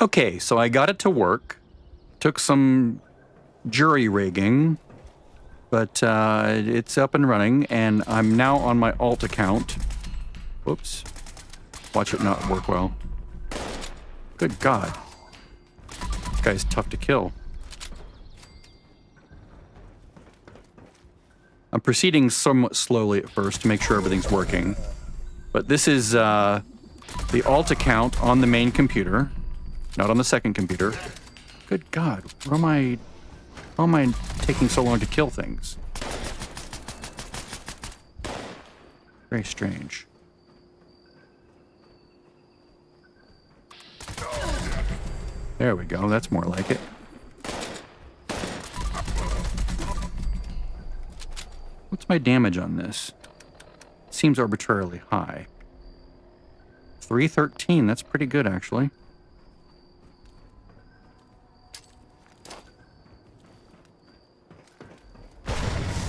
Okay, so I got it to work. Took some jury rigging, but it's up and running, and I'm now on my alt account. Whoops. Watch it not work well. Good God. This guy's tough to kill. I'm proceeding somewhat slowly at first to make sure everything's working. But this is the alt account on the main computer, not on the second computer. Good God, how am I taking so long to kill things? Very strange. There we go, that's more like it. What's my damage on this? It seems arbitrarily high. 313, that's pretty good actually.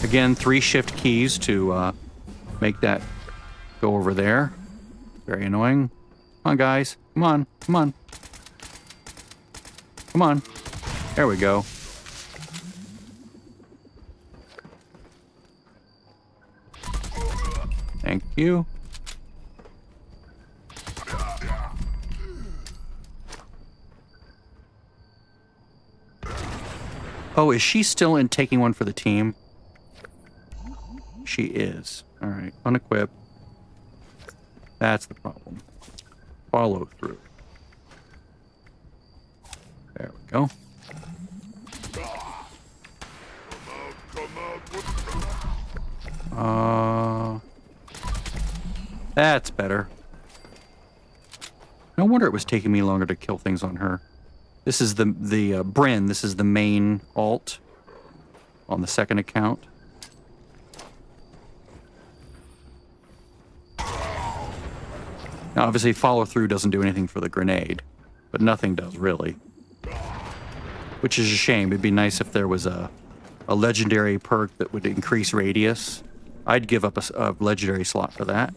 Again, 3 shift keys to make that go over there. Very annoying. Come on, guys. Come on. Come on. Come on. There we go. Thank you. Oh, is she still in taking one for the team? She is. All right, unequip. That's the problem. Follow through. There we go. That's better. No wonder it was taking me longer to kill things on her. This is the Bryn. This is the main alt on the second account. Now, obviously, follow through doesn't do anything for the grenade, but nothing does really, which is a shame. It'd be nice if there was a legendary perk that would increase radius. I'd give up a legendary slot for that.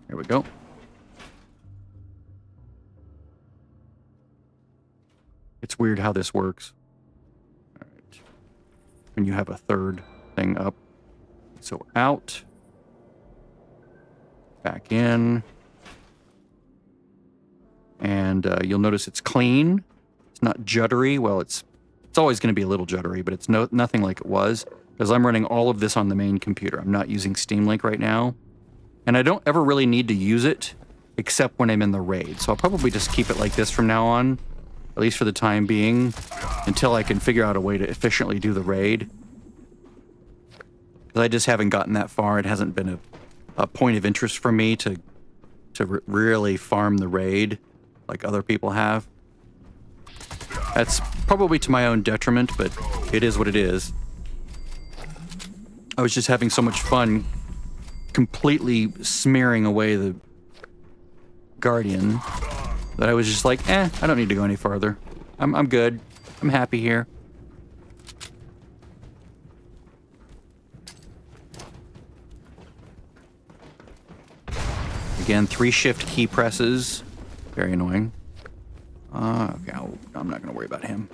Here we go. It's weird how this works. All right. When you have a third thing up. So out. Back in. And you'll notice it's clean. It's not juddery. Well, it's always going to be a little juddery, but it's nothing like it was. Because I'm running all of this on the main computer. I'm not using Steam Link right now. And I don't ever really need to use it, except when I'm in the raid. So I'll probably just keep it like this from now on, at least for the time being, until I can figure out a way to efficiently do the raid. Because I just haven't gotten that far. It hasn't been a point of interest for me to really farm the raid like other people have. That's probably to my own detriment, but it is what it is. I was just having so much fun completely smearing away the Guardian that I was just like, I don't need to go any farther. I'm good. I'm happy here. Again, 3 shift key presses. Very annoying. Okay, I'm not going to worry about him.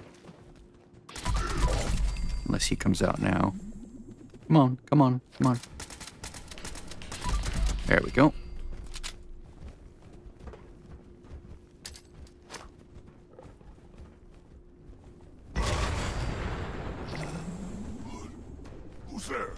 Unless he comes out now. Come on, come on, come on. There we go. Who's there?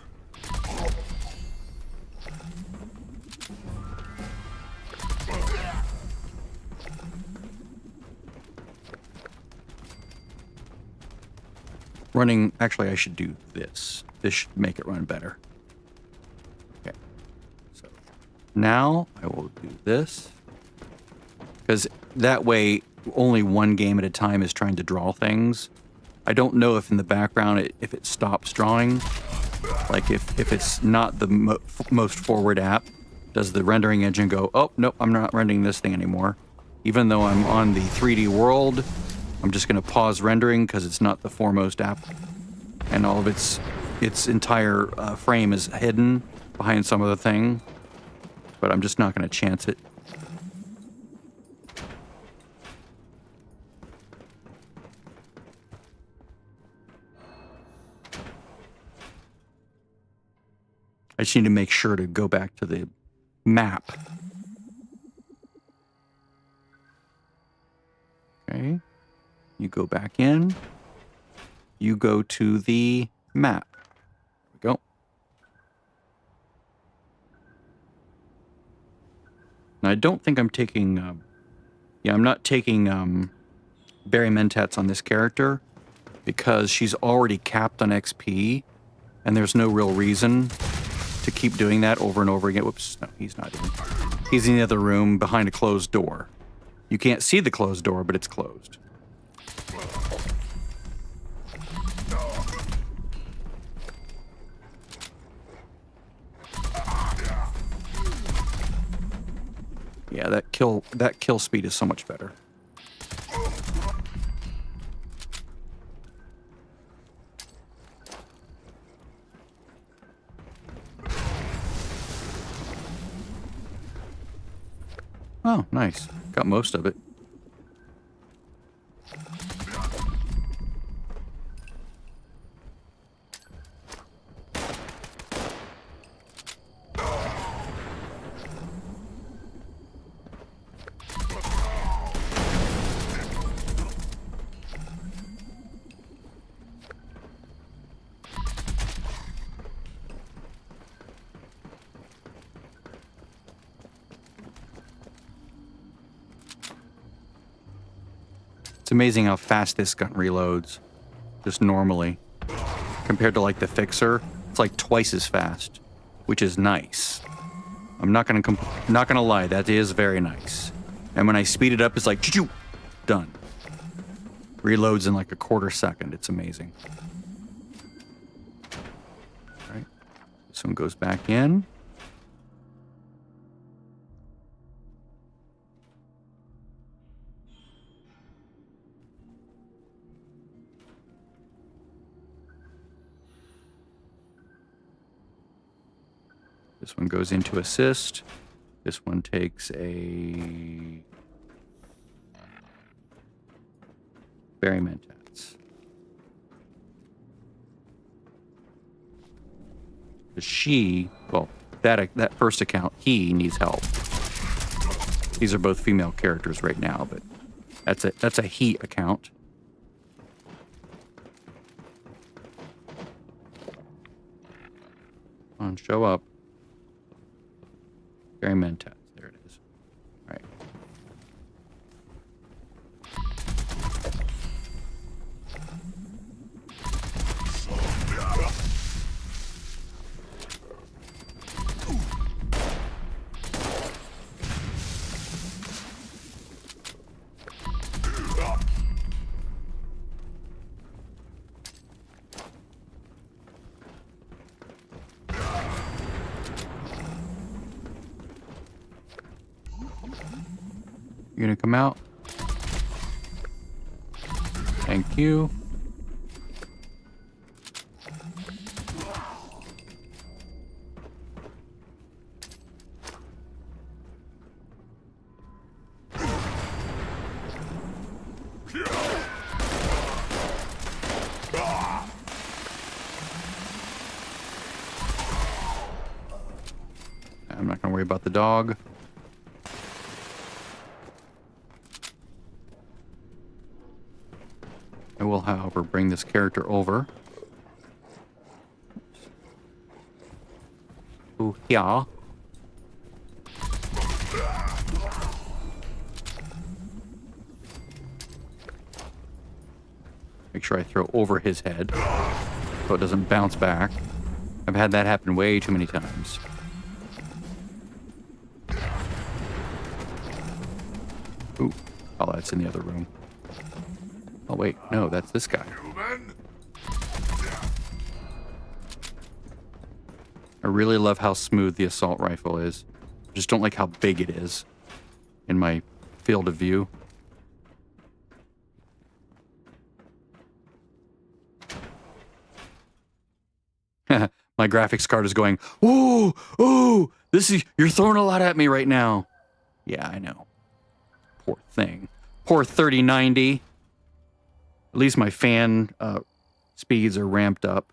Running, actually I should do this. This should make it run better. Okay. So now I will do this. Because that way only one game at a time is trying to draw things. I don't know if in the background if it stops drawing. Like if it's not the most forward app, does the rendering engine go, oh, nope, I'm not rendering this thing anymore. Even though I'm on the 3D world, I'm just going to pause rendering because it's not the foremost app. And all of its entire frame is hidden. behind some other thing, but I'm just not going to chance it. I just need to make sure to go back to the map. Okay. You go back in. You go to the map. There we go. Now, I don't think I'm taking... yeah, I'm not taking Barry Mentats on this character because she's already capped on XP, and there's no real reason to keep doing that over and over again. Whoops, no, he's not in. He's in the other room behind a closed door. You can't see the closed door, but it's closed. Yeah, that kill speed is so much better. Oh, nice. Got most of it. It's amazing how fast this gun reloads, just normally. Compared to like the Fixer, it's like twice as fast, which is nice. I'm not gonna lie, that is very nice. And when I speed it up, it's like choo-choo, done. Reloads in like a quarter second. It's amazing. All right, this one goes back in. This one goes into assist. This one takes a Barry Mentats. Well, that first account, he needs help. These are both female characters right now, but that's a he account. Come on, show up. Barry Mentats. There it is. All right. You gonna come out? Thank you. I'm not gonna worry about the dog. I will, however, bring this character over. Ooh, yeah. Make sure I throw over his head so it doesn't bounce back. I've had that happen way too many times. Ooh. Oh, that's in the other room. Oh, wait. No, that's this guy. I really love how smooth the assault rifle is. I just don't like how big it is in my field of view. My graphics card is going, ooh, ooh, you're throwing a lot at me right now. Yeah, I know. Poor thing. Poor 3090. At least my fan speeds are ramped up.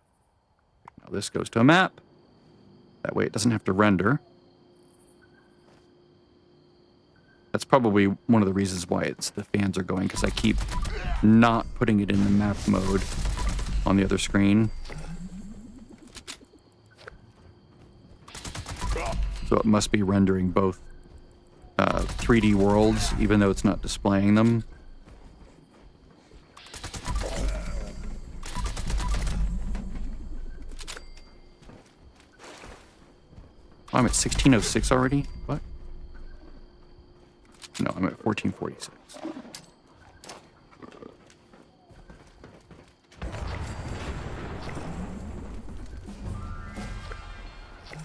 Now this goes to a map. That way it doesn't have to render. That's probably one of the reasons why the fans are going, because I keep not putting it in the map mode on the other screen. So it must be rendering both 3D worlds, even though it's not displaying them. Oh, I'm at 1606 already? What? No, I'm at 1446.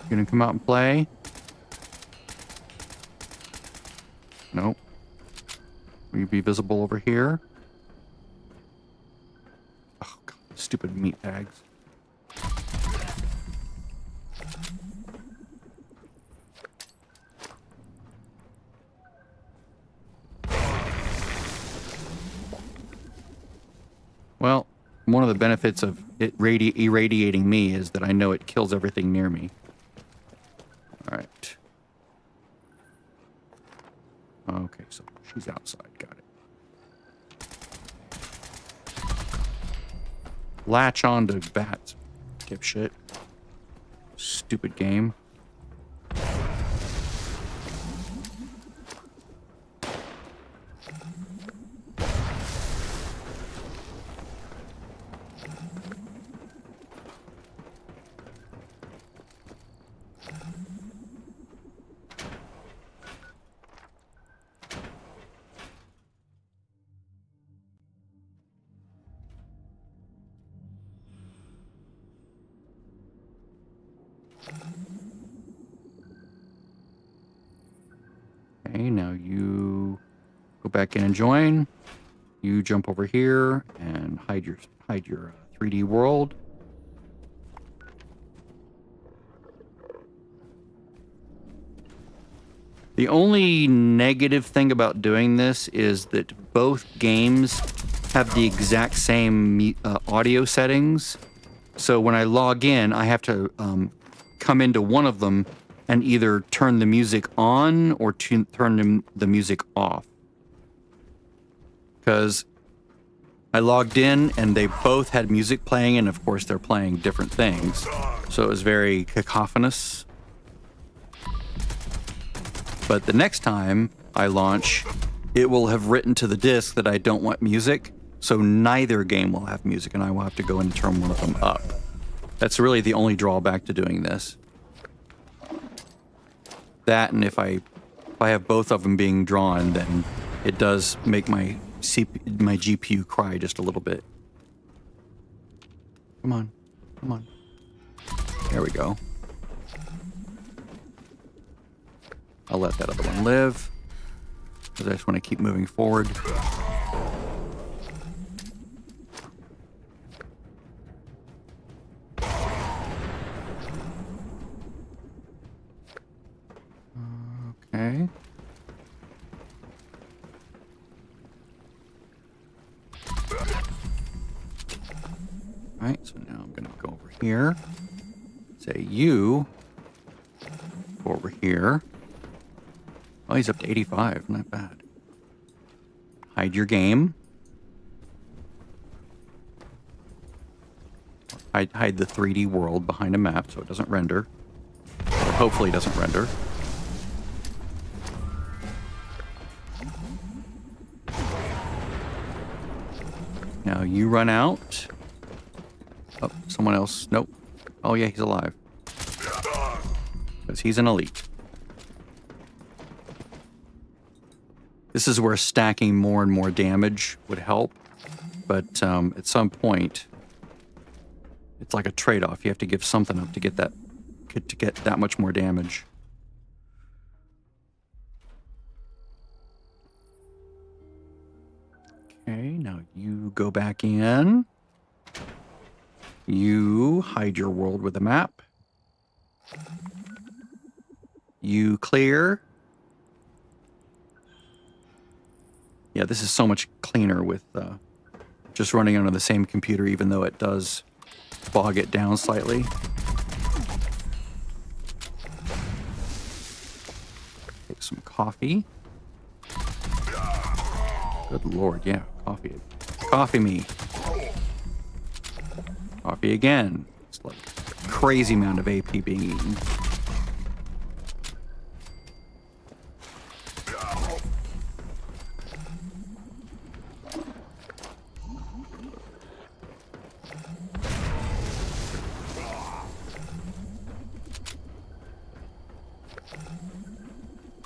You gonna come out and play? Nope. Will you be visible over here? Oh, God, stupid meat bags. Well, one of the benefits of it irradiating me is that I know it kills everything near me. All right. Okay, so she's outside. Got it. Latch on to bats, dipshit. Stupid game. Okay, now you go back in and join. You jump over here and hide your 3D world. The only negative thing about doing this is that both games have the exact same audio settings. So when I log in, I have to come into one of them and either turn the music on or turn the music off. Because I logged in and they both had music playing, and of course they're playing different things. So it was very cacophonous. But the next time I launch, it will have written to the disk that I don't want music, so neither game will have music, and I will have to go and turn one of them up. That's really the only drawback to doing this. That, and if I have both of them being drawn, then it does make my GPU cry just a little bit. Come on, come on. There we go. I'll let that other one live, because I just want to keep moving forward. Okay. All right, so now I'm going to go over here. Say you go over here. Oh, he's up to 85. Not bad. Hide your game. Hide the 3D world behind a map so it doesn't render. Or hopefully it doesn't render. Now you run out. Oh, someone else. Nope. Oh, yeah, he's alive. Because he's an elite. This is where stacking more and more damage would help. But at some point, it's like a trade-off. You have to give something up to get that much more damage. Okay, now you go back in. You hide your world with a map. You clear. Yeah, this is so much cleaner with just running on the same computer, even though it does bog it down slightly. Take some coffee. Good Lord, yeah, coffee. Coffee me. Coffee again. It's like a crazy amount of AP being eaten.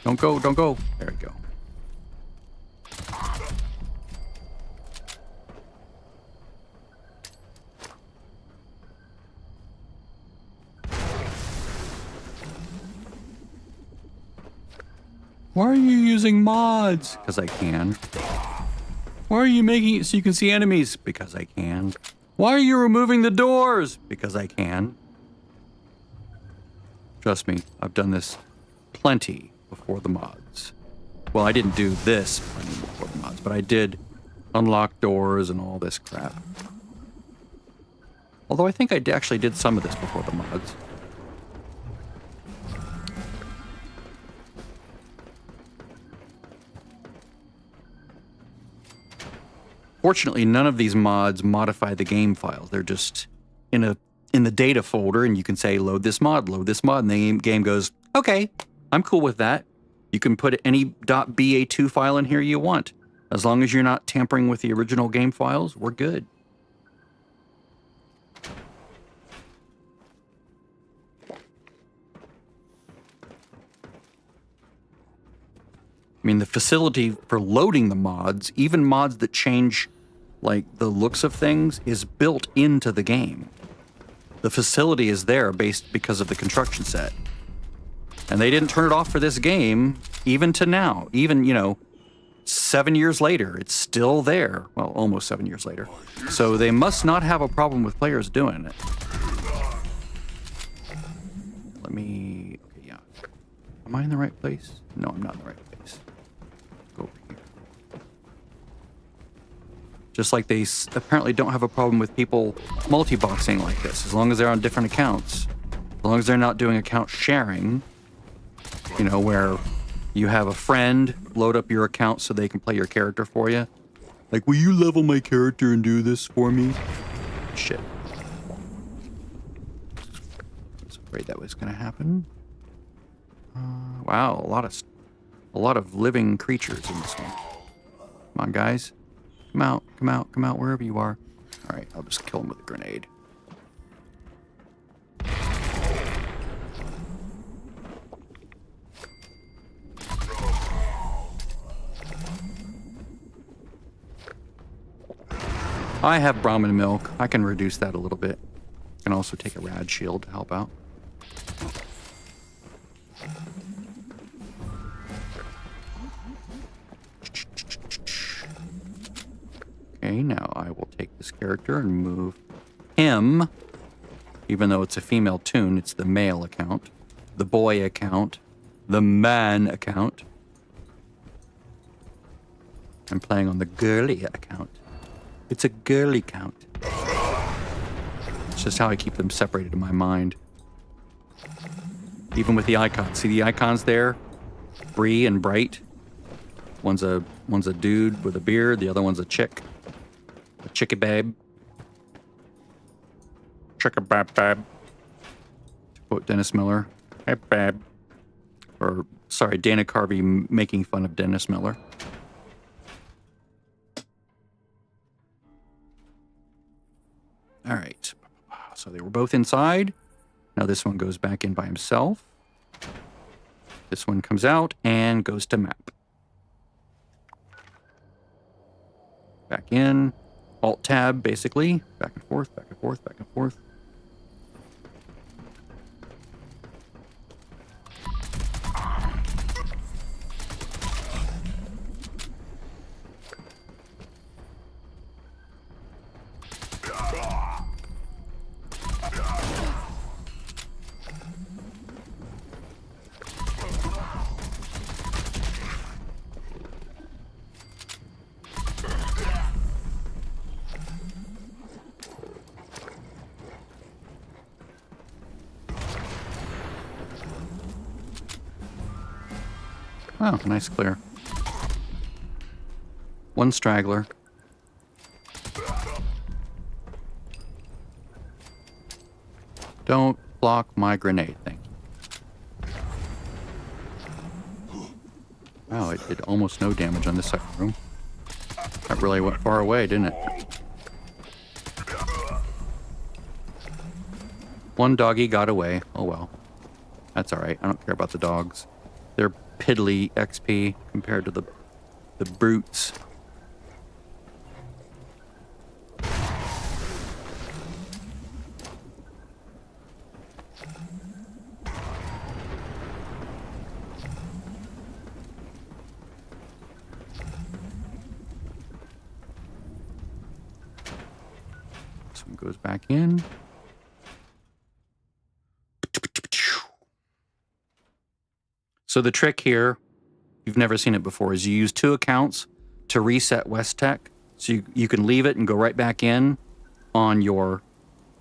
Don't go, don't go. There we go. Why are you using mods? Because I can. Why are you making it so you can see enemies? Because I can. Why are you removing the doors? Because I can. Trust me, I've done this plenty before the mods. Well, I didn't do this plenty before the mods, but I did unlock doors and all this crap. Although I think I actually did some of this before the mods. Fortunately, none of these mods modify the game files. They're just in the data folder, and you can say, load this mod, and the game goes, okay, I'm cool with that. You can put any .ba2 file in here you want. As long as you're not tampering with the original game files, we're good. I mean, the facility for loading the mods, even mods that change like the looks of things, is built into the game. The facility is there because of the construction set. And they didn't turn it off for this game, even to now. Even, 7 years later, it's still there. Well, almost 7 years later. So they must not have a problem with players doing it. Okay, yeah. Am I in the right place? No, I'm not in the right place. Go over here. Just like they apparently don't have a problem with people multi-boxing like this, as long as they're on different accounts. As long as they're not doing account sharing, where you have a friend load up your account so they can play your character for you. Like, will you level my character and do this for me? Shit. I was afraid that was going to happen. Wow, a lot of living creatures in this one. Come on, guys. Come out, wherever you are. All right, I'll just kill him with a grenade. I have Brahmin milk. I can reduce that a little bit. I can also take a rad shield to help out. Okay, now I will take this character and move him. Even though it's a female toon, it's the male account, the boy account, the man account. I'm playing on the girly account. It's a girly count. It's just how I keep them separated in my mind. Even with the icons. See the icons there? Bree and Bright. One's a dude with a beard. The other one's a chick. A chickie babe. Chicka bab bab. To quote Dennis Miller. Hey babe. Or, sorry, Dana Carvey making fun of Dennis Miller. All right, so they were both inside. Now this one goes back in by himself. This one comes out and goes to map. Back in, Alt-Tab, basically. Back and forth, back and forth, back and forth. Oh, nice clear. One straggler. Don't block my grenade, thank you. Wow, it did almost no damage on this side of the room. That really went far away, didn't it? One doggy got away. Oh well. That's alright. I don't care about the dogs. They're piddly XP compared to the brutes. This one goes back in. So the trick here, you've never seen it before, is you use 2 accounts to reset Westech. So you can leave it and go right back in on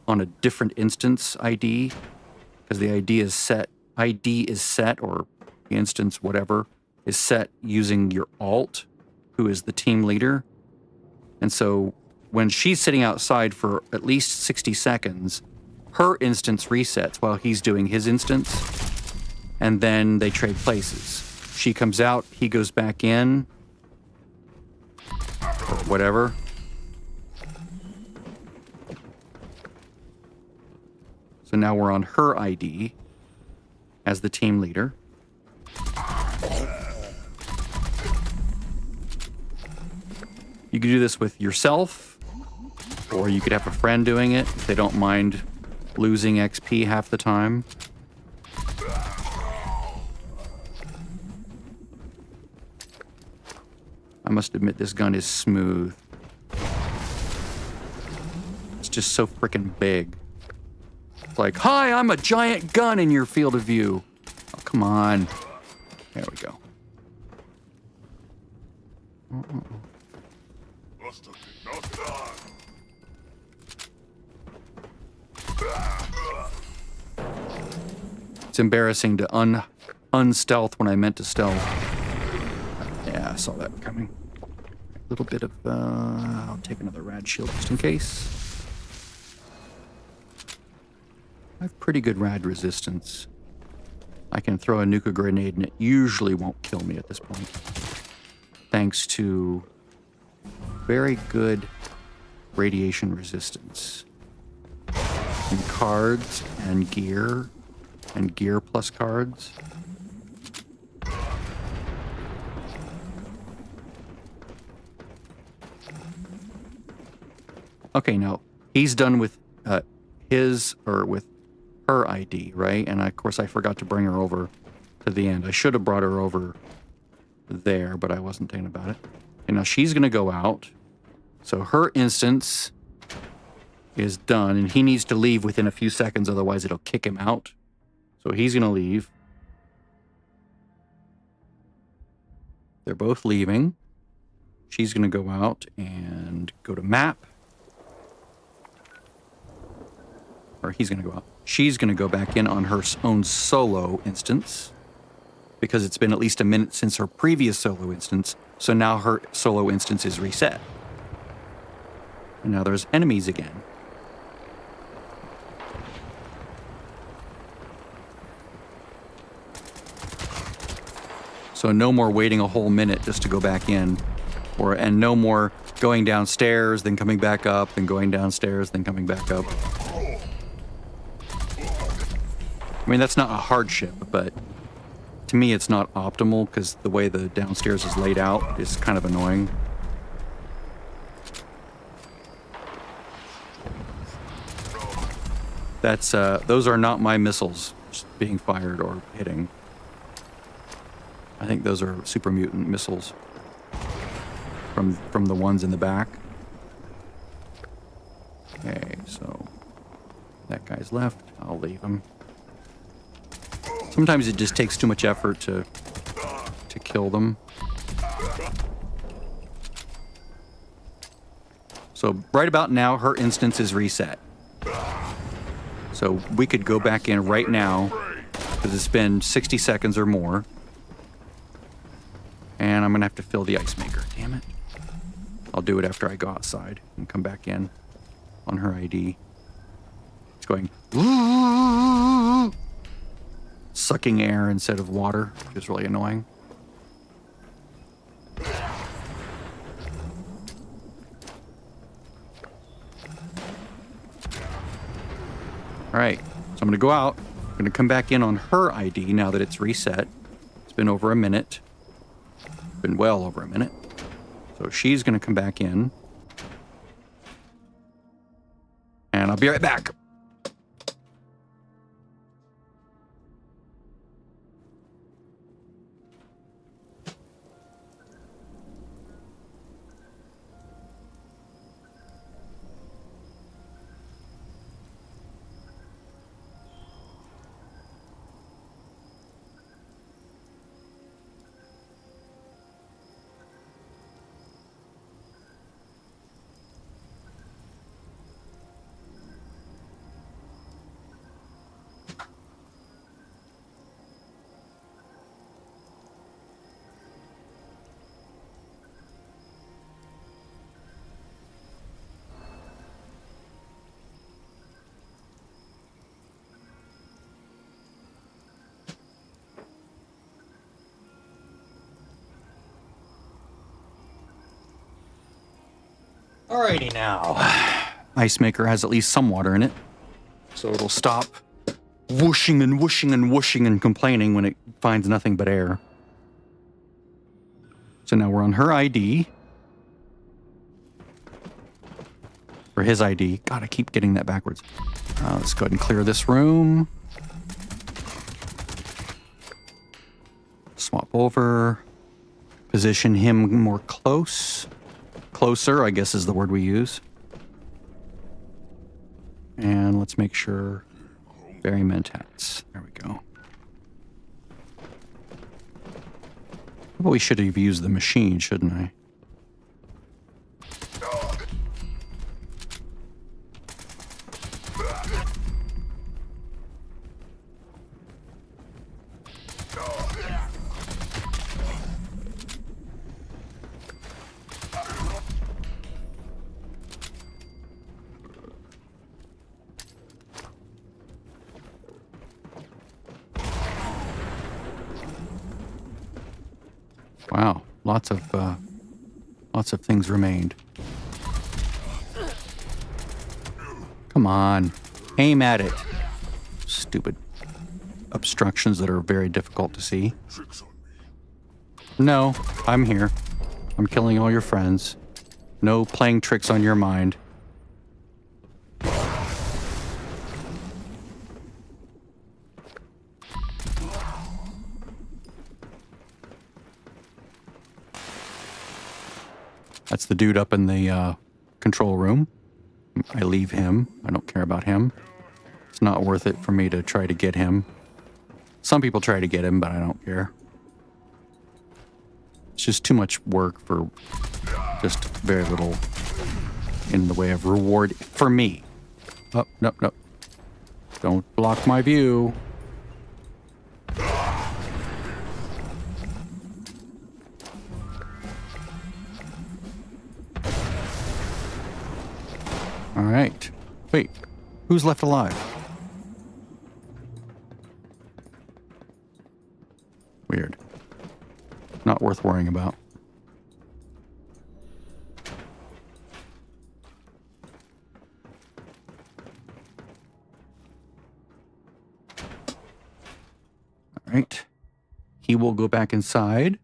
a different instance ID, because the ID is set, or the instance, whatever, is set using your alt, who is the team leader. And so when she's sitting outside for at least 60 seconds, her instance resets while he's doing his instance. And then they trade places. She comes out, he goes back in, or whatever. So now we're on her ID as the team leader. You could do this with yourself, or you could have a friend doing it if they don't mind losing XP half the time. I must admit, this gun is smooth. It's just so freaking big. It's like, hi, I'm a giant gun in your field of view. Oh, come on. There we go. It's embarrassing to unstealth when I meant to stealth. Yeah, I saw that coming. A little bit of, I'll take another rad shield just in case. I have pretty good rad resistance. I can throw a nuka grenade and it usually won't kill me at this point. Thanks to very good radiation resistance. And cards and gear plus cards. Okay, now he's done with with her ID, right? And of course I forgot to bring her over to the end. I should have brought her over there, but I wasn't thinking about it. And now she's gonna go out. So her instance is done, and he needs to leave within a few seconds, otherwise it'll kick him out. So he's gonna leave. They're both leaving. She's gonna go out and go to map. Or he's going to go out. She's going to go back in on her own solo instance, because it's been at least a minute since her previous solo instance. So now her solo instance is reset. And now there's enemies again. So no more waiting a whole minute just to go back in, and no more going downstairs, then coming back up, then going downstairs, then coming back up. I mean, that's not a hardship, but to me it's not optimal because the way the downstairs is laid out is kind of annoying. Those are not my missiles being fired or hitting. I think those are super mutant missiles from the ones in the back. Okay, so that guy's left. I'll leave him. Sometimes it just takes too much effort to kill them. So right about now, her instance is reset. So we could go back in right now, because it's been 60 seconds or more. And I'm going to have to fill the ice maker. Damn it. I'll do it after I go outside and come back in on her ID. It's going... sucking air instead of water, which is really annoying. All right, so I'm going to go out. I'm going to come back in on her ID now that it's reset. It's been over a minute. Been well over a minute. So she's going to come back in. And I'll be right back. Alrighty now. Ice maker has at least some water in it, so it'll stop whooshing and whooshing and whooshing and complaining when it finds nothing but air. So now we're on her ID. Or his ID. God, I keep getting that backwards. Let's go ahead and clear this room. Swap over. Position him more close. Closer, I guess, is the word we use. And let's make sure Barry Mentats. There we go. Probably should have used the machine, shouldn't I? Wow, lots of things remained. Come on, aim at it. Stupid obstructions that are very difficult to see. No, I'm here. I'm killing all your friends. No playing tricks on your mind. That's the dude up in the control room. I leave him. I don't care about him. It's not worth it for me to try to get him. Some people try to get him, but I don't care. It's just too much work for just very little in the way of reward for me. Oh, no, no. Don't block my view. All right. Wait, who's left alive? Weird. Not worth worrying about. All right. He will go back inside.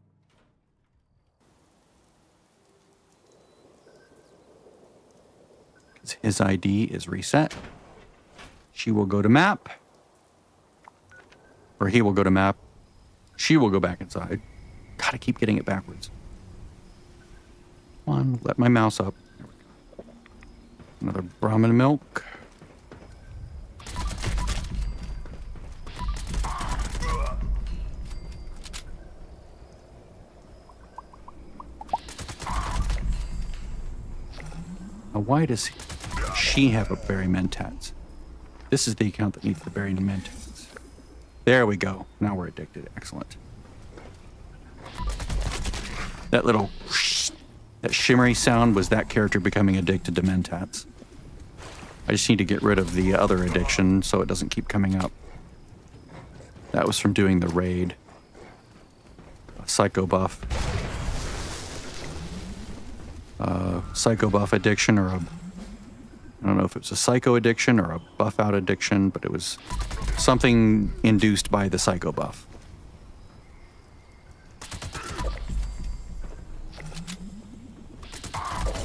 His ID is reset. She will go to map. Or he will go to map. She will go back inside. God, I keep getting it backwards. Come on, let my mouse up. There we go. Another Brahmin milk. Now, why does she have a Barry Mentats? This is the account that needs the Barry Mentats. There we go. Now we're addicted. Excellent. That little that shimmery sound was that character becoming addicted to Mentats. I just need to get rid of the other addiction so it doesn't keep coming up. That was from doing the raid. A psycho buff. Psycho buff addiction, or a... I don't know if it was a psycho addiction or a buff out addiction, but it was something induced by the psycho buff.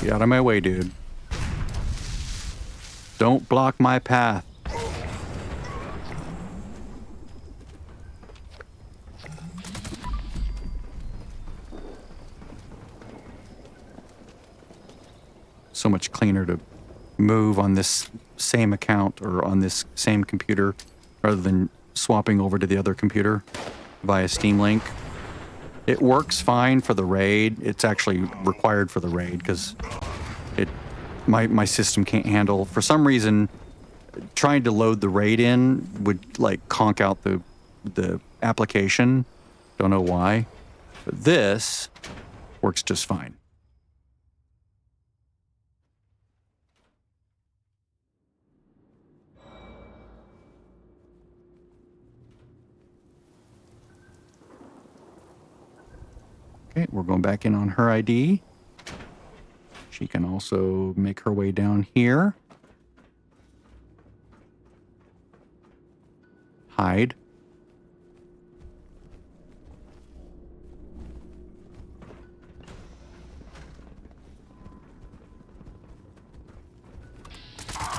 Get out of my way, dude. Don't block my path. So much cleaner to move on this same account or on this same computer rather than swapping over to the other computer via Steam Link. It works fine for the raid. It's actually required for the raid because my system can't handle, for some reason, trying to load the raid in would like conk out the application. Don't know why. But this works just fine. Okay, we're going back in on her ID. She can also make her way down here. Hide.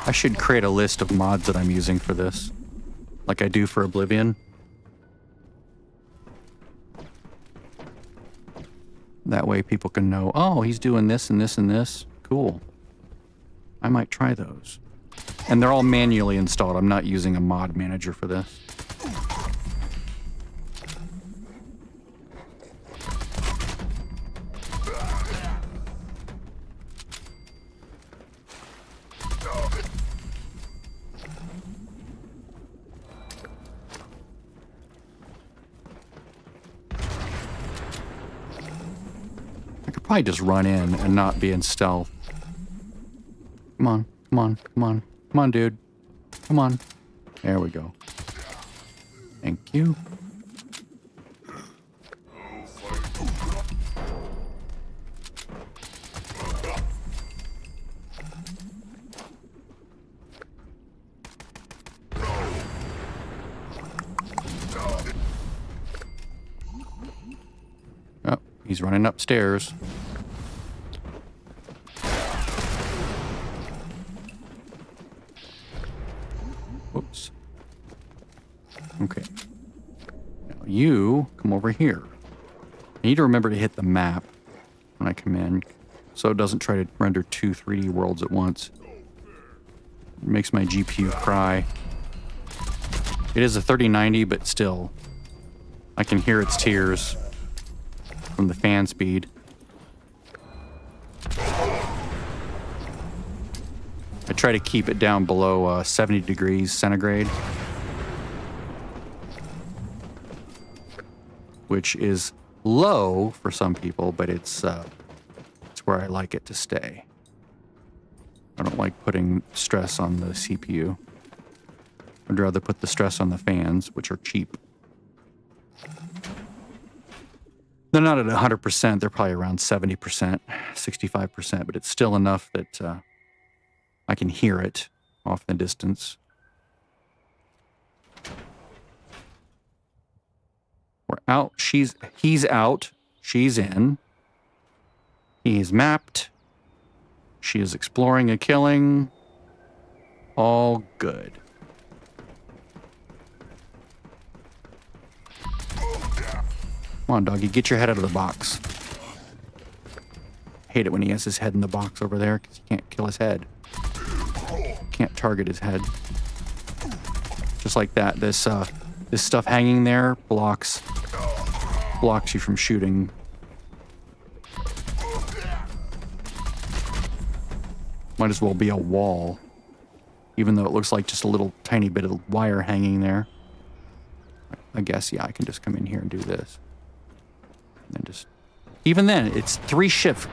I should create a list of mods that I'm using for this, like I do for Oblivion. That way people can know, oh, he's doing this and this and this. Cool. I might try those. And they're all manually installed. I'm not using a mod manager for this. Probably just run in and not be in stealth. Come on, come on, come on. Come on, dude. Come on. There we go. Thank you. Oh, he's running upstairs. Whoops. Okay. Now you come over here. I need to remember to hit the map when I come in, so it doesn't try to render two 3D worlds at once. It makes my GPU cry. It is a 3090, but still, I can hear its tears from the fan speed. I try to keep it down below 70 degrees centigrade, which is low for some people, but it's where I like it to stay. I don't like putting stress on the CPU. I'd rather put the stress on the fans, which are cheap. They're not at 100%. They're probably around 70%, 65%, but it's still enough that I can hear it off in the distance. We're out. He's out. She's in. He is mapped. She is exploring a killing. All good. Come on, doggy. Get your head out of the box. Hate it when he has his head in the box over there because you can't kill his head. Can't target his head. Just like that. This stuff hanging there blocks you from shooting. Might as well be a wall, even though it looks like just a little tiny bit of wire hanging there. I guess, yeah, I can just come in here and do this. And then just Even then, it's 3 shift.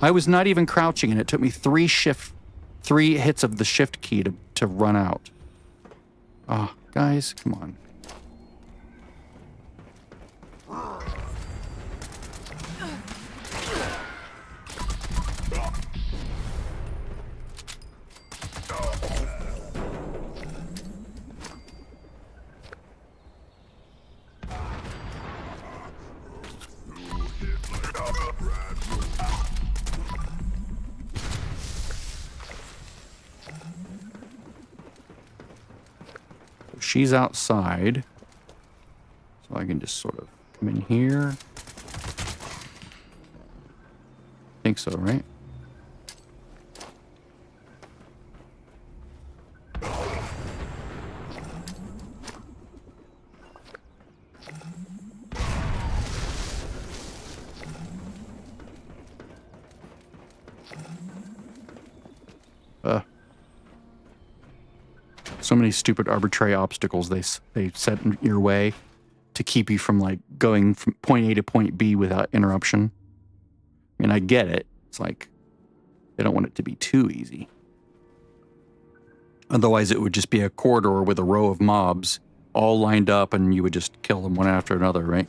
I was not even crouching, and it took me 3 hits of the shift key to run out. Oh, guys, come on. She's outside, so I can just sort of come in here. Think so, right? So many stupid arbitrary obstacles they set in your way to keep you from like going from point A to point B without interruption. I mean, I get it. It's like they don't want it to be too easy. Otherwise, it would just be a corridor with a row of mobs all lined up and you would just kill them one after another, right?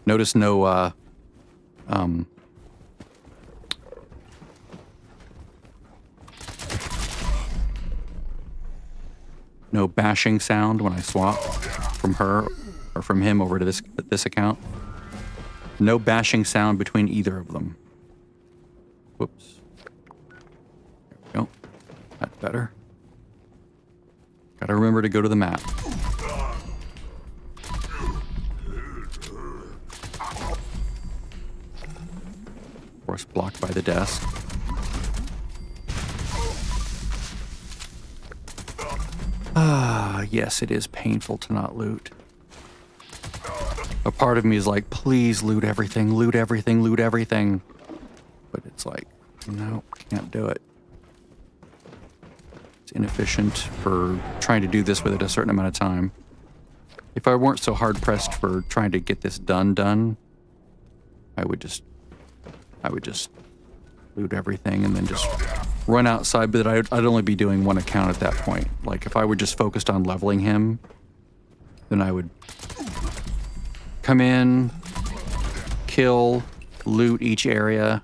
Notice no, no bashing sound when I swap from her or from him over to this account. No bashing sound between either of them. Whoops. There we go. That's better. Gotta remember to go to the map. Of course, blocked by the desk. Ah, yes, it is painful to not loot. A part of me is like, please loot everything, loot everything, loot everything. But it's like, no, can't do it. It's inefficient for trying to do this within a certain amount of time. If I weren't so hard-pressed for trying to get this done, I would just loot everything and then just run outside, but I'd only be doing one account at that point. Like, if I were just focused on leveling him, then I would come in, kill, loot each area,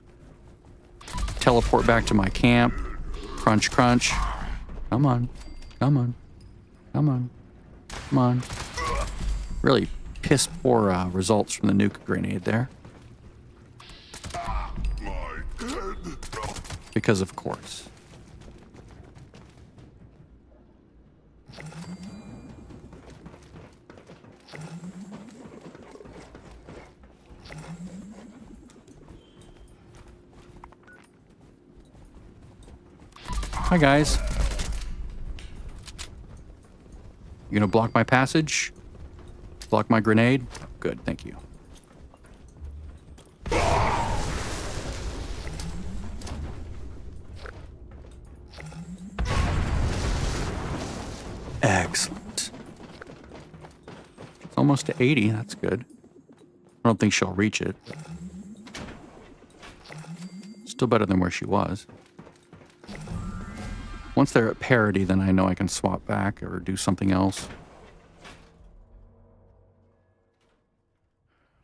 teleport back to my camp, crunch, crunch. Come on, come on, come on, come on. Really piss poor results from the nuke grenade there. Because of course. Hi guys. You gonna block my passage? Block my grenade? Good, thank you. Excellent. It's almost to 80. That's good. I don't think she'll reach it. But still better than where she was. Once they're at parity, then I know I can swap back or do something else.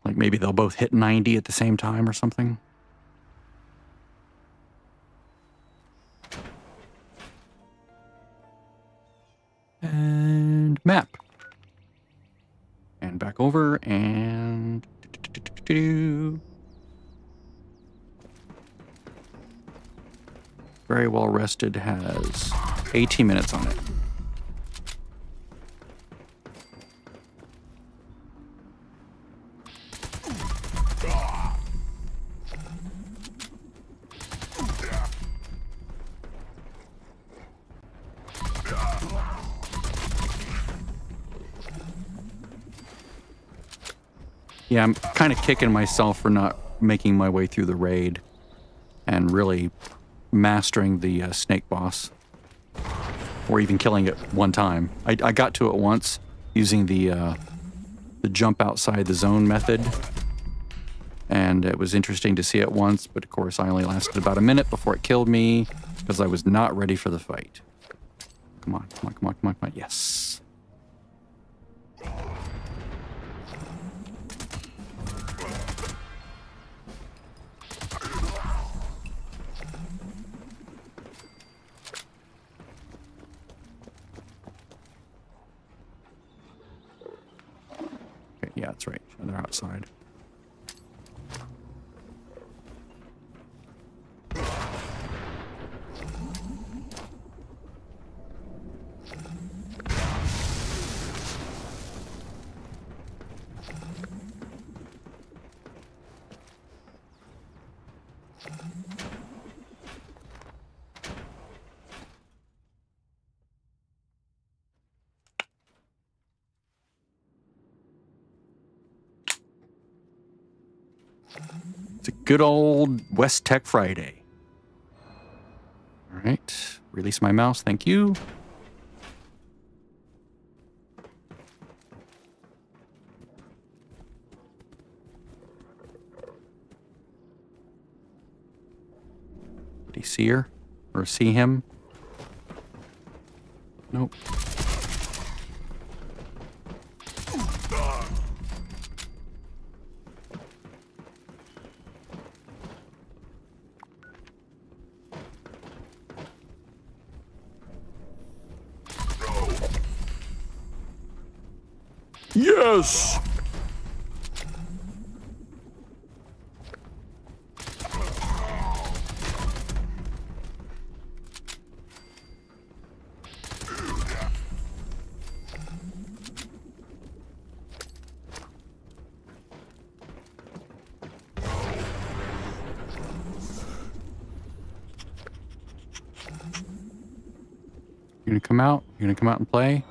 Like maybe they'll both hit 90 at the same time or something. And map. And back over and... Very well rested has 18 minutes on it. Yeah, I'm kind of kicking myself for not making my way through the raid and really mastering the snake boss. or even killing it one time. I got to it once using the jump outside the zone method, and it was interesting to see it once, but of course I only lasted about a minute before it killed me because I was not ready for the fight. Come on, come on, come on, come on, come on. Yes. Okay, yeah, that's right. They're outside. It's a good old West Tech Friday. All right, release my mouse, thank you. Did he see her? Or see him? Nope. Yes! You gonna come out? You gonna come out and play?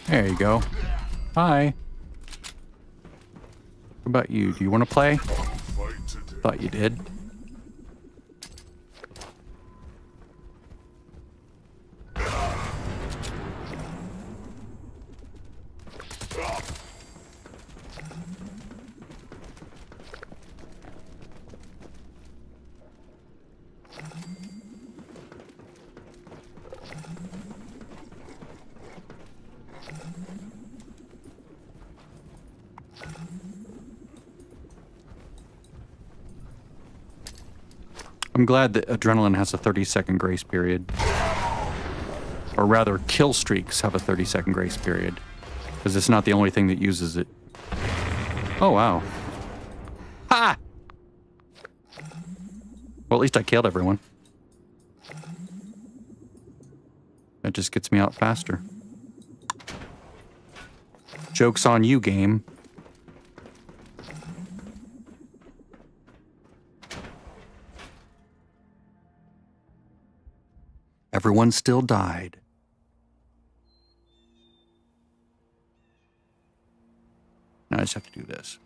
There you go. Hi. What about you? Do you want to play? Thought you did. I'm glad that Adrenaline has a 30-second grace period. Or rather, kill streaks have a 30-second grace period. Because it's not the only thing that uses it. Oh, wow. Ha! Well, at least I killed everyone. That just gets me out faster. Joke's on you, game. Everyone still died. Now I just have to do this.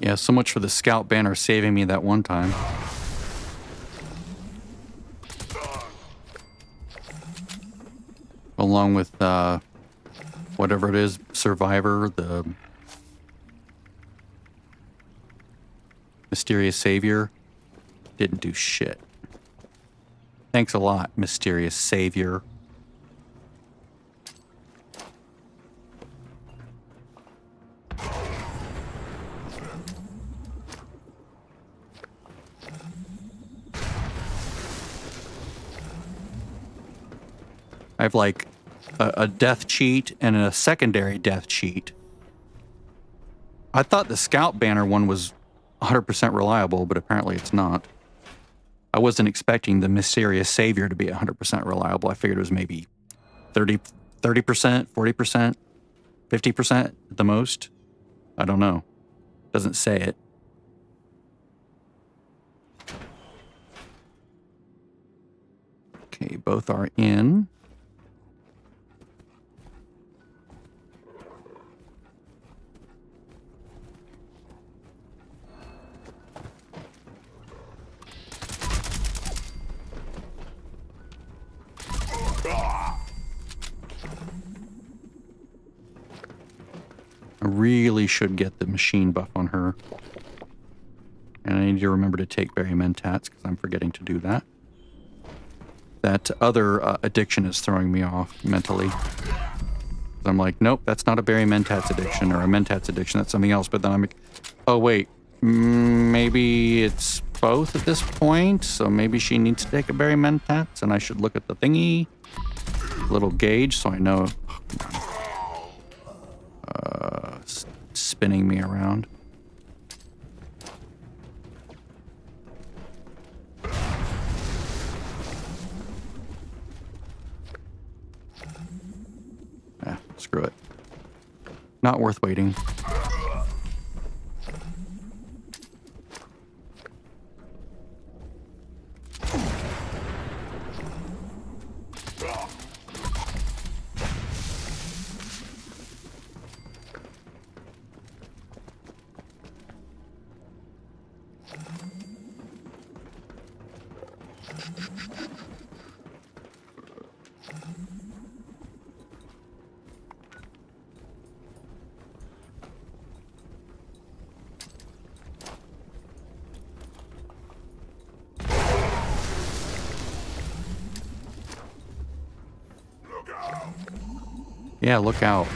Yeah, so much for the scout banner saving me that one time. Along with, whatever it is, Survivor, the Mysterious Savior didn't do shit. Thanks a lot, Mysterious Savior. I have like a death cheat and a secondary death cheat. I thought the Scout Banner one was 100% reliable, but apparently it's not. I wasn't expecting the Mysterious Savior to be 100% reliable. I figured it was maybe 30%, 40%, 50% at the most. I don't know. Doesn't say it. Okay, both are in. I really should get the machine buff on her. And I need to remember to take Berry Mentats because I'm forgetting to do that. That other addiction is throwing me off mentally. I'm like, nope, that's not a Berry Mentats addiction or a Mentats addiction. That's something else. But then I'm like, oh, wait, maybe it's both at this point. So maybe she needs to take a Berry Mentats and I should look at the thingy. Little gauge so I know. Oh, come on. Spinning me around. Screw it. Not worth waiting. Yeah, look out.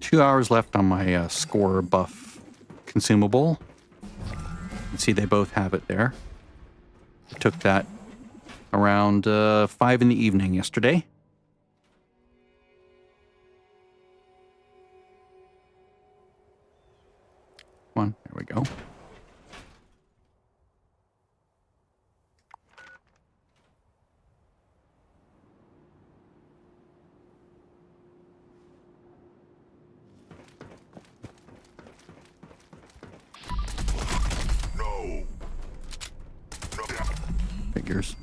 Two hours left on my score buff consumable. You can see they both have it there. I took that around 5 in the evening yesterday. Come on, there we go. Figures.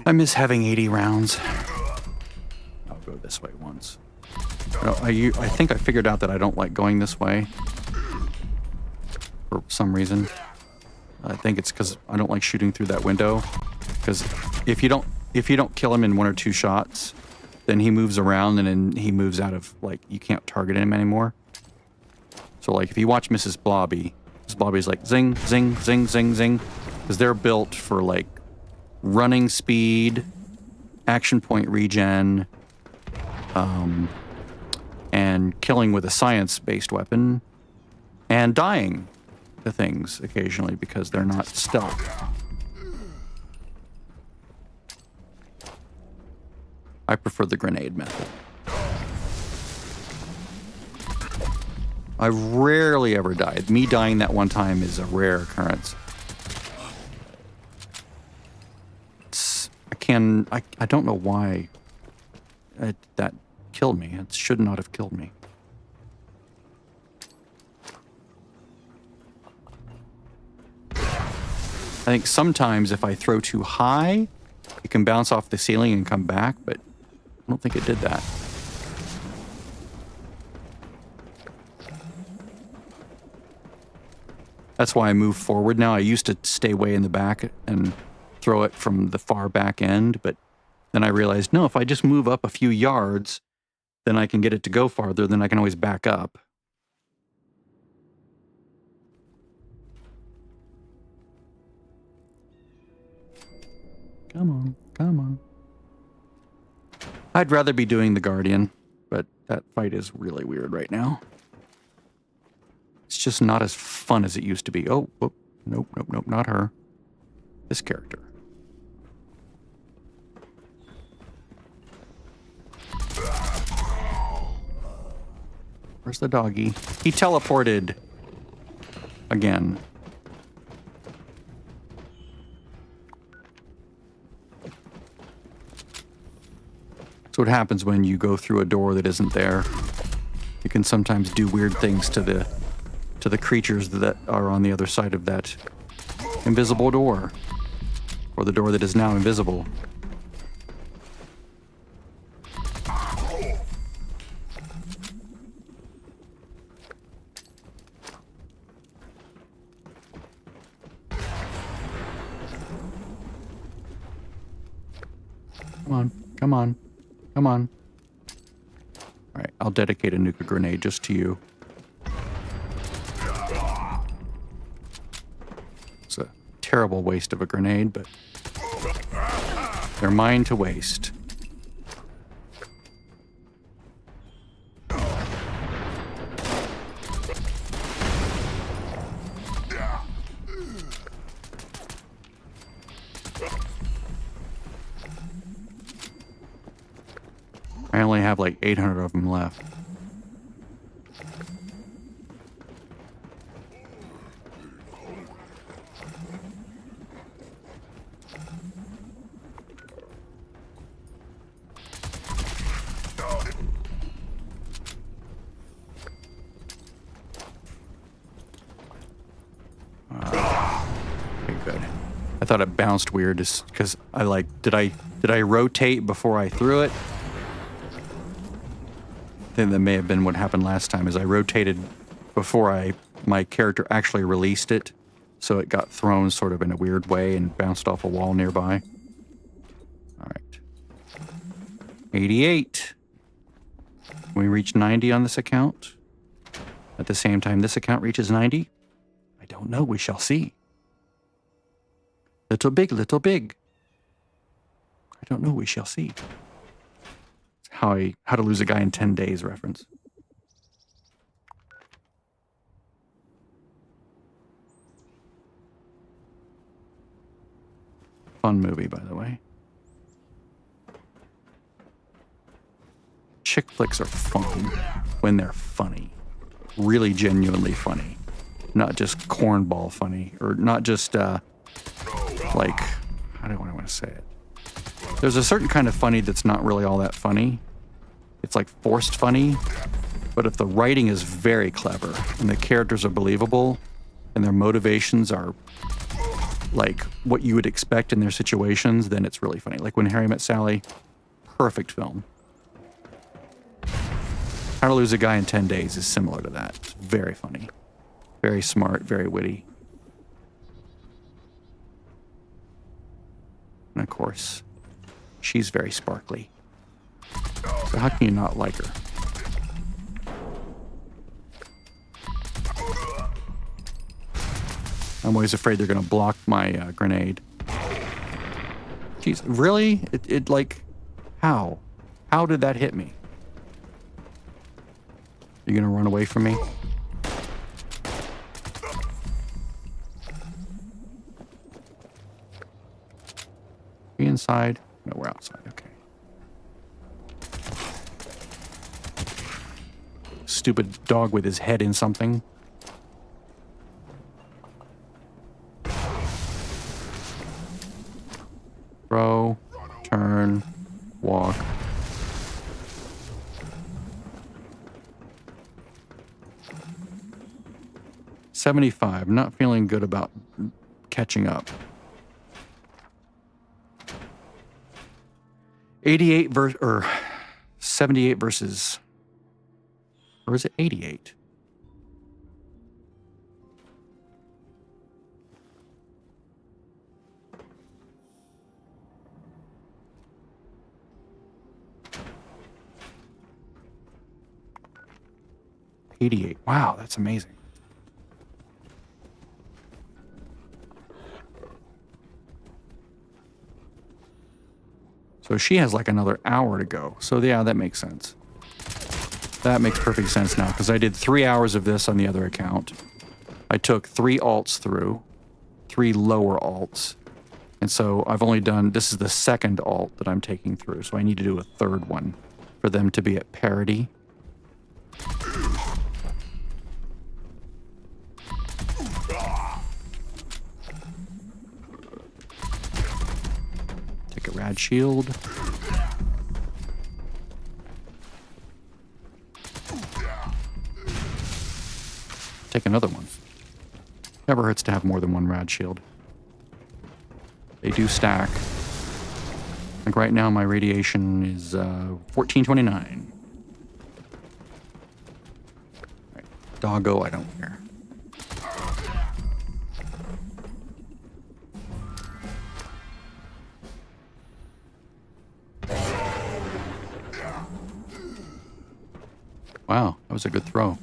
I miss having 80 rounds. I'll go this way once. I think I figured out that I don't like going this way for some reason. I think it's because I don't like shooting through that window. Because if you don't kill him in 1 or 2 shots, then he moves around and then he moves out of, like, you can't target him anymore. So like if you watch Mrs. Blobby, Mrs. Blobby's like zing, zing, zing, zing, zing, because they're built for like running speed, action point regen, and killing with a science-based weapon, and dying to things occasionally because they're not stealth. I prefer the grenade method. I rarely ever died. Me dying that one time is a rare occurrence. I don't know why that killed me. It should not have killed me. I think sometimes if I throw too high, it can bounce off the ceiling and come back, but I don't think it did that. That's why I move forward now. I used to stay way in the back and throw it from the far back end, but then I realized, no, if I just move up a few yards, then I can get it to go farther, then I can always back up. Come on, come on. I'd rather be doing the Guardian, but that fight is really weird right now. It's just not as fun as it used to be. Oh, whoop. Nope, nope, nope, not her. This character. Where's the doggy? He teleported again. So what happens when you go through a door that isn't there? You can sometimes do weird things to the creatures that are on the other side of that invisible door, or the door that is now invisible. Come on, come on, come on. All right, I'll dedicate a nuka grenade just to you. It's a terrible waste of a grenade, but they're mine to waste. I only have like 800 of them left. Okay, good. I thought it bounced weird just because I like, did I rotate before I threw it? I think that may have been what happened last time, is I rotated before my character actually released it, so it got thrown sort of in a weird way and bounced off a wall nearby. All right. 88. We reach 90 on this account. At the same time this account reaches 90? I don't know. We shall see. Little big, little big. I don't know. We shall see. How to Lose a Guy in 10 Days reference. Fun movie, by the way. Chick flicks are fun when they're funny. Really genuinely funny. Not just cornball funny. Or not just, like, how do I want to say it? There's a certain kind of funny that's not really all that funny. It's like forced funny. But if the writing is very clever and the characters are believable and their motivations are like what you would expect in their situations, then it's really funny. Like When Harry Met Sally, perfect film. How to Lose a Guy in 10 Days is similar to that. It's very funny. Very smart, very witty. And of course, she's very sparkly. So how can you not like her? I'm always afraid they're going to block my grenade. Jeez, really? It like, how? How did that hit me? You going to run away from me? Be inside? No, we're outside. Okay. Stupid dog with his head in something. Throw, turn, walk. $75. Not feeling good about catching up. 78 versus, or is it 88? 88. Wow, that's amazing. So she has like another hour to go. So yeah, that makes sense. That makes perfect sense now, because I did 3 hours of this on the other account. I took 3 alts through, 3 lower alts. And so I've only done, this is the second alt that I'm taking through. So I need to do a third one for them to be at parity. Take a rad shield. Take another one. Never hurts to have more than one rad shield. They do stack. Like right now, my radiation is 1429. Right. Doggo, I don't care. Wow, that was a good throw.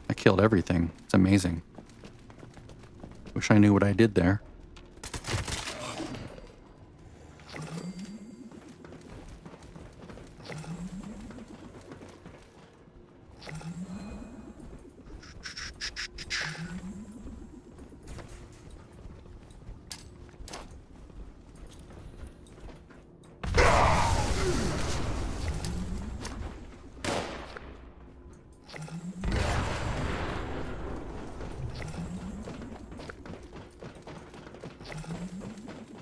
I killed everything. It's amazing. Wish I knew what I did there.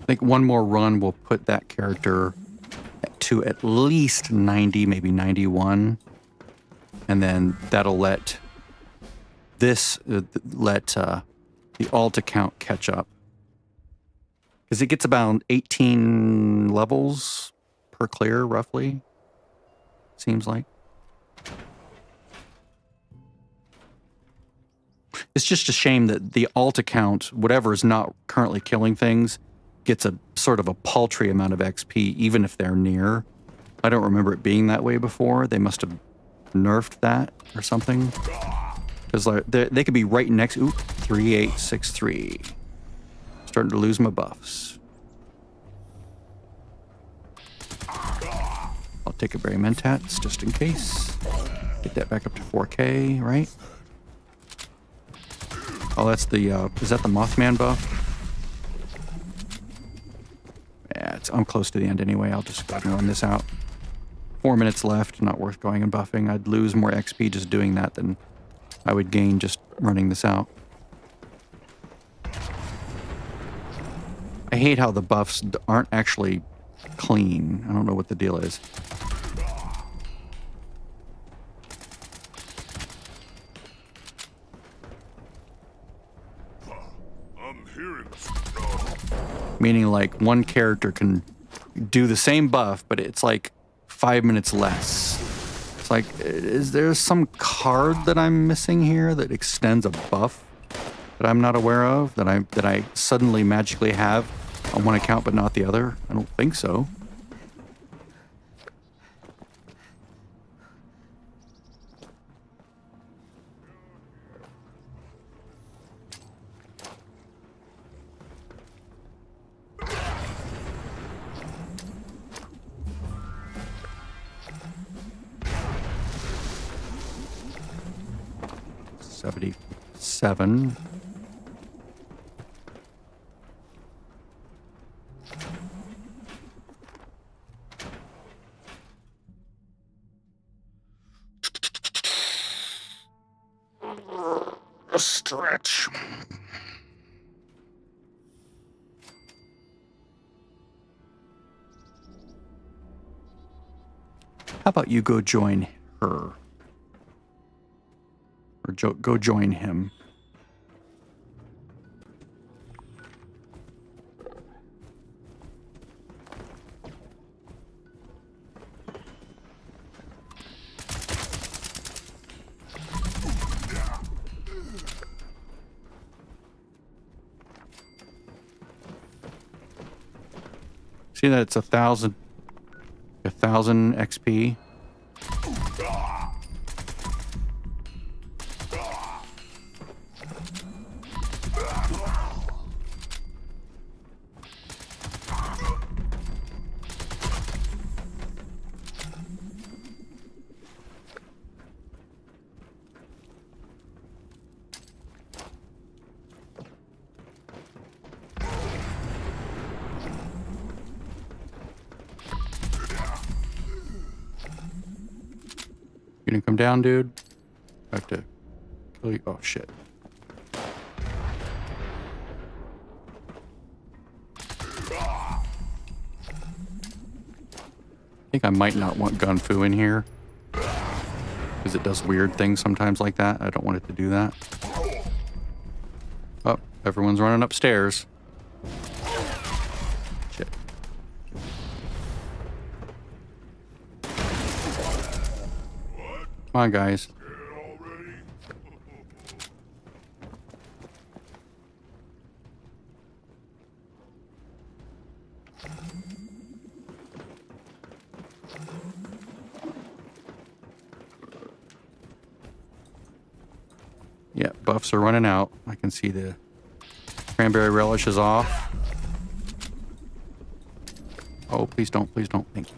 I think one more run will put that character to at least 90, maybe 91. And then that'll let this, the alt account catch up. Because it gets about 18 levels per clear, roughly. Seems like. It's just a shame that the alt account, whatever is not currently killing things, gets a sort of a paltry amount of XP, even if they're near. I don't remember it being that way before. They must have nerfed that or something. Because like, they could be right next. Oop, 3863. Starting to lose my buffs. I'll take a Berry Mentats just in case. Get that back up to 4K, right? Oh, that's the, is that the Mothman buff? Yeah, I'm close to the end anyway. I'll just go ahead and run this out. 4 minutes left. Not worth going and buffing. I'd lose more XP just doing that than I would gain just running this out. I hate how the buffs aren't actually clean. I don't know what the deal is. Meaning like one character can do the same buff, but it's like 5 minutes less. It's like, is there some card that I'm missing here that extends a buff that I'm not aware of, that I suddenly magically have on one account but not the other? I don't think so. Seven. A stretch. How about you go join her? Or go join him. See that it's 1,000 XP. You gonna come down, dude? I have to kill you. Oh, shit. I think I might not want Gunfu in here. Because it does weird things sometimes like that. I don't want it to do that. Oh, everyone's running upstairs. Shit. Come on, guys. Yeah, buffs are running out. I can see the cranberry relish is off. Oh, please don't, please don't. Thank you.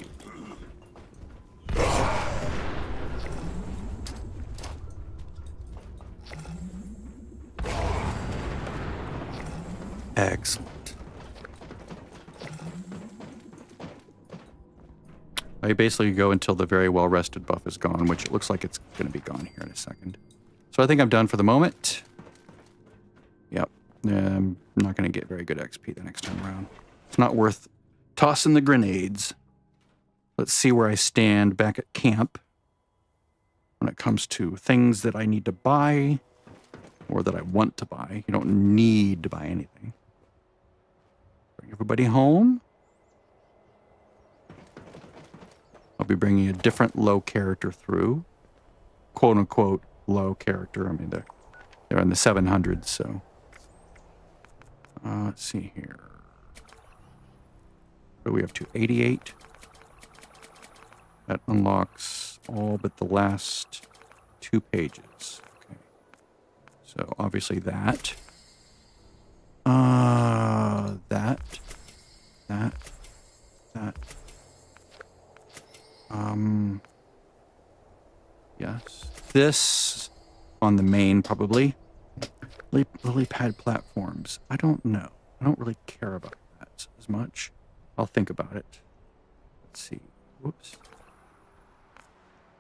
Excellent. I basically go until the very well rested buff is gone, which it looks like it's going to be gone here in a second. So I think I'm done for the moment. Yep. I'm not going to get very good XP the next time around. It's not worth tossing the grenades. Let's see where I stand back at camp when it comes to things that I need to buy or that I want to buy. You don't need to buy anything. Bring everybody home. I'll be bringing a different low character through. Quote unquote low character. I mean, they're in the 700s, so. Let's see here. What do we have to? 88. That unlocks all but the last 2 pages. Okay. So obviously that. That. Yes. This on the main, probably. Lily pad platforms. I don't know. I don't really care about that as much. I'll think about it. Let's see. Whoops.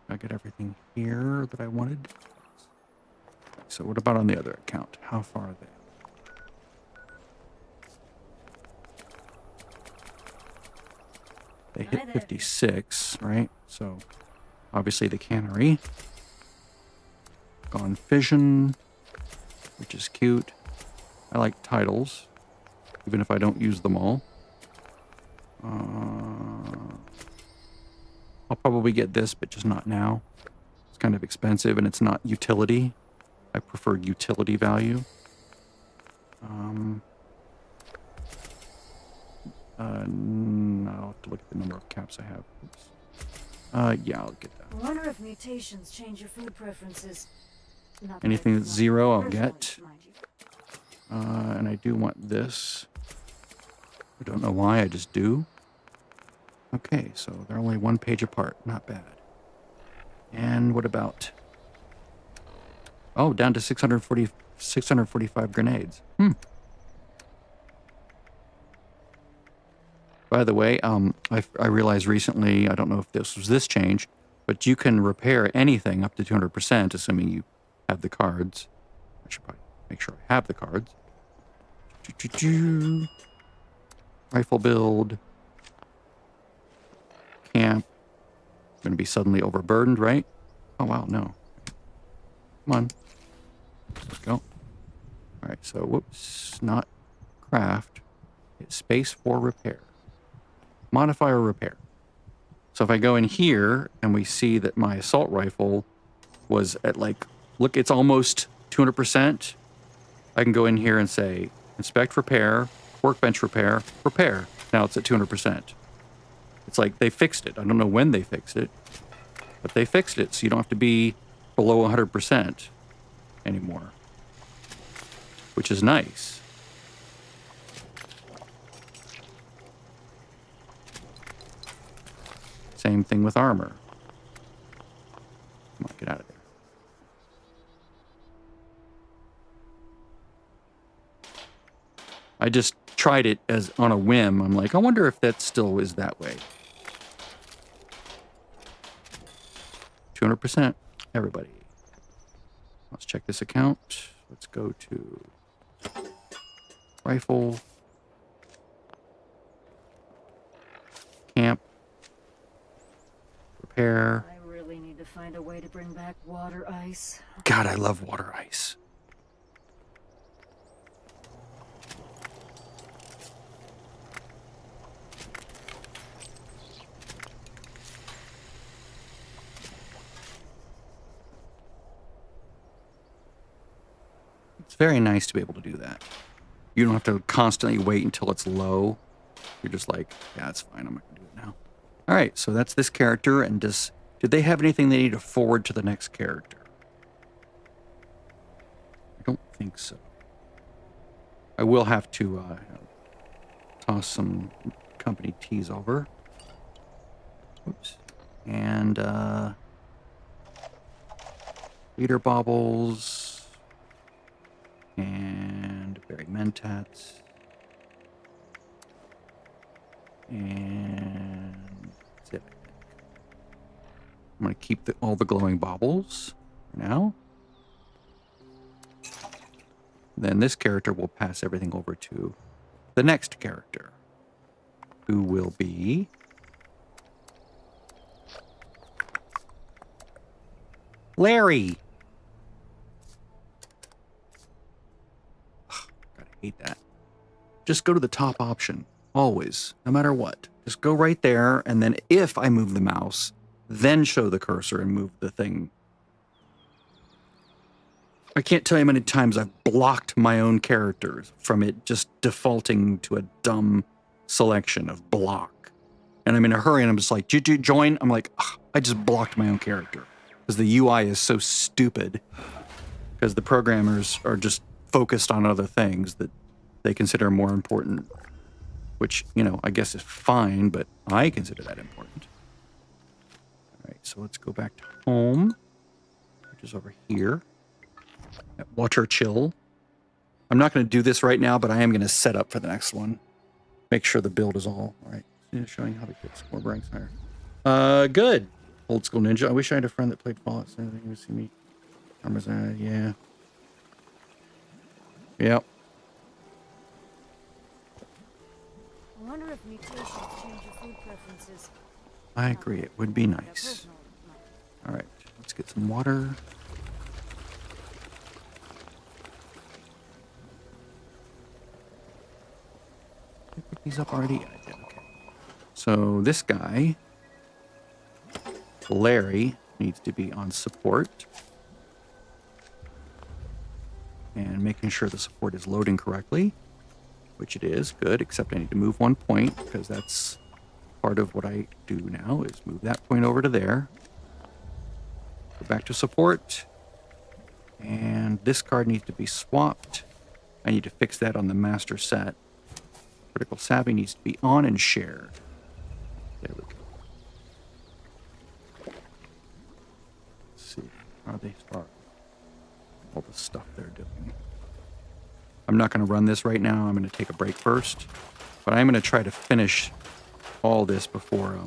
I get everything here that I wanted. So what about on the other account? How far are they? They hit 56, right? So obviously the cannery. Gone Fission, which is cute. I like titles, even if I don't use them all. I'll probably get this, but just not now. It's kind of expensive, and it's not utility. I prefer utility value. I'll have to look at the number of caps I have. Oops. Yeah, I'll get that. I wonder if mutations change your food preferences. Not Anything that's 0, I'll get. mind you. And I do want this. I don't know why, I just do. Okay, so they're only 1 page apart. Not bad. And what about... Oh, down to 645 grenades. By the way, I realized recently, I don't know if this was this change, but you can repair anything up to 200%, assuming you have the cards. I should probably make sure I have the cards. Rifle build. Camp. Going to be suddenly overburdened, right? Oh, wow, no. Come on. Let's go. All right, so, whoops, not craft. It's space for repair. Modify or repair. So if I go in here and we see that my assault rifle was at like, look, it's almost 200%. I can go in here and say, inspect repair, workbench repair, repair. Now it's at 200%. It's like they fixed it. I don't know when they fixed it, but they fixed it. So you don't have to be below 100% anymore, which is nice. Same thing with armor. Come on, get out of there. I just tried it as on a whim. I'm like, I wonder if that still is that way. 200%. Everybody. Let's check this account. Let's go to rifle. Camp. Repair. I really need to find a way to bring back water ice. God, I love water ice. It's very nice to be able to do that. You don't have to constantly wait until it's low. You're just like, yeah, it's fine. I'm not going to do it now. All right, so that's this character. And did they have anything they need to forward to the next character? I don't think so. I will have to toss some company teas over. Oops. And leader baubles. And berry mentats. And that's it. I'm going to keep all the glowing baubles for now. Then this character will pass everything over to the next character, who will be Larry. Ugh, God, I hate that. Just go to the top option. Always, no matter what. Just go right there, and then if I move the mouse, then show the cursor and move the thing. I can't tell you how many times I've blocked my own characters from it just defaulting to a dumb selection of block. And I'm in a hurry, and I'm just like, did you join? I'm like, ugh, I just blocked my own character. Because the UI is so stupid. Because the programmers are just focused on other things that they consider more important. Which, you know, I guess is fine, but I consider that important. All right, so let's go back to home, which is over here. At Water Chill. I'm not going to do this right now, but I am going to set up for the next one. Make sure the build is all right. Showing how to get score ranks higher. Good. Old school ninja. I wish I had a friend that played Fallout. So you would see me. Yeah. Yep. I wonder if mutations change your food preferences. I agree. It would be Their nice. personal, All right. Let's get some water. Did I pick these up already? Yeah, I did. Okay. So this guy, Larry, needs to be on support. And making sure the support is loading correctly, which it is. Good, except I need to move 1 point because that's part of what I do now is move that point over to there. Go back to support. And this card needs to be swapped. I need to fix that on the master set. Critical Savvy needs to be on and shared. There we go. Let's see. How they start. All the stuff they're doing. I'm not going to run this right now. I'm going to take a break first. But I'm going to try to finish all this before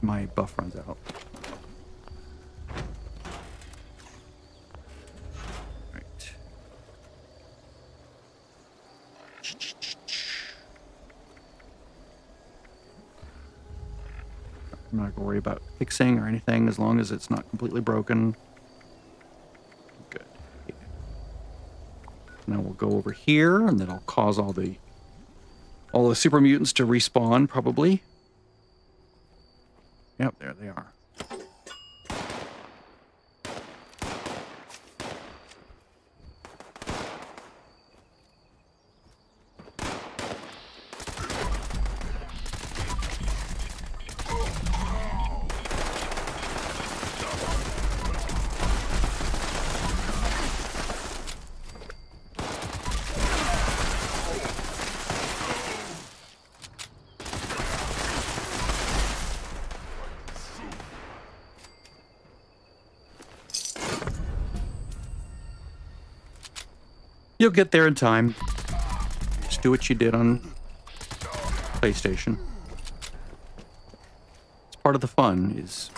my buff runs out. Right. I'm not going to worry about fixing or anything as long as it's not completely broken. Good. Yeah. Now we'll go over here, and then I'll cause all the super mutants to respawn, probably. Yep, there they are. You'll get there in time. Just do what you did on PlayStation. It's part of the fun, is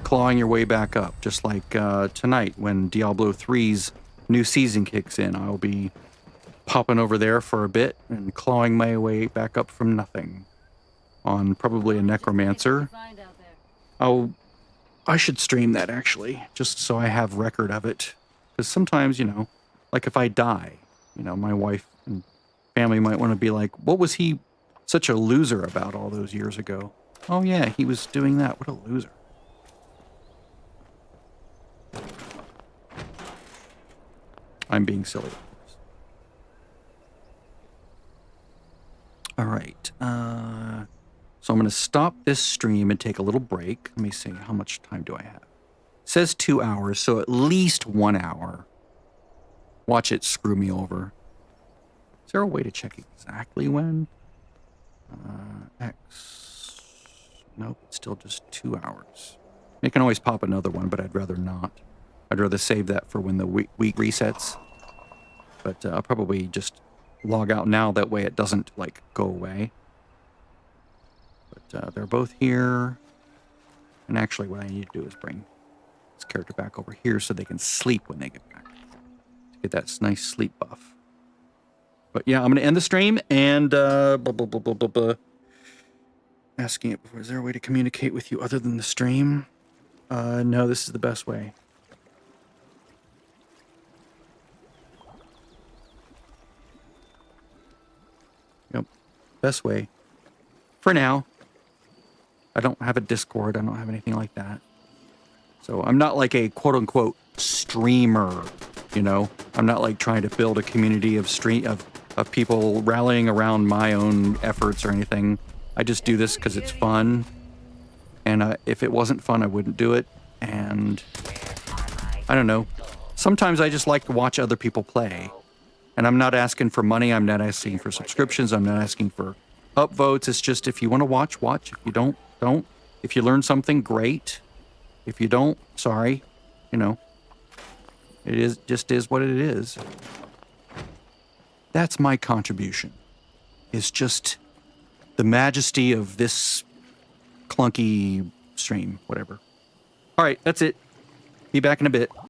clawing your way back up, just like tonight when Diablo 3's new season kicks in. I'll be popping over there for a bit and clawing my way back up from nothing on probably a necromancer. Oh, I should stream that actually, just so I have record of it. Because sometimes, you know, like if I die, you know, my wife and family might want to be like, what was he such a loser about all those years ago? Oh yeah, he was doing that. What a loser. I'm being silly, of course. All right. So I'm going to stop this stream and take a little break. Let me see. How much time do I have? It says 2 hours, so at least 1 hour. Watch it screw me over. Is there a way to check exactly when? X. Nope, it's still just 2 hours. You can always pop another one, but I'd rather not. I'd rather save that for when the week resets. But I'll probably just log out now. That way it doesn't, like, go away. But they're both here. And actually what I need to do is bring this character back over here so they can sleep when they get back. To get that nice sleep buff. But yeah, I'm going to end the stream and asking it before. Is there a way to communicate with you other than the stream? No, this is the best way. Yep, best way. For now. I don't have a Discord. I don't have anything like that. So I'm not like a quote-unquote streamer, you know? I'm not like trying to build a community of people rallying around my own efforts or anything. I just do this because it's fun. And if it wasn't fun, I wouldn't do it. And I don't know. Sometimes I just like to watch other people play. And I'm not asking for money. I'm not asking for subscriptions. I'm not asking for upvotes. It's just if you want to watch, watch. If you don't, don't. If you learn something, great. If you don't, sorry. You know, it just is what it is. That's my contribution. Is just the majesty of this clunky stream, whatever. All right, that's it. Be back in a bit.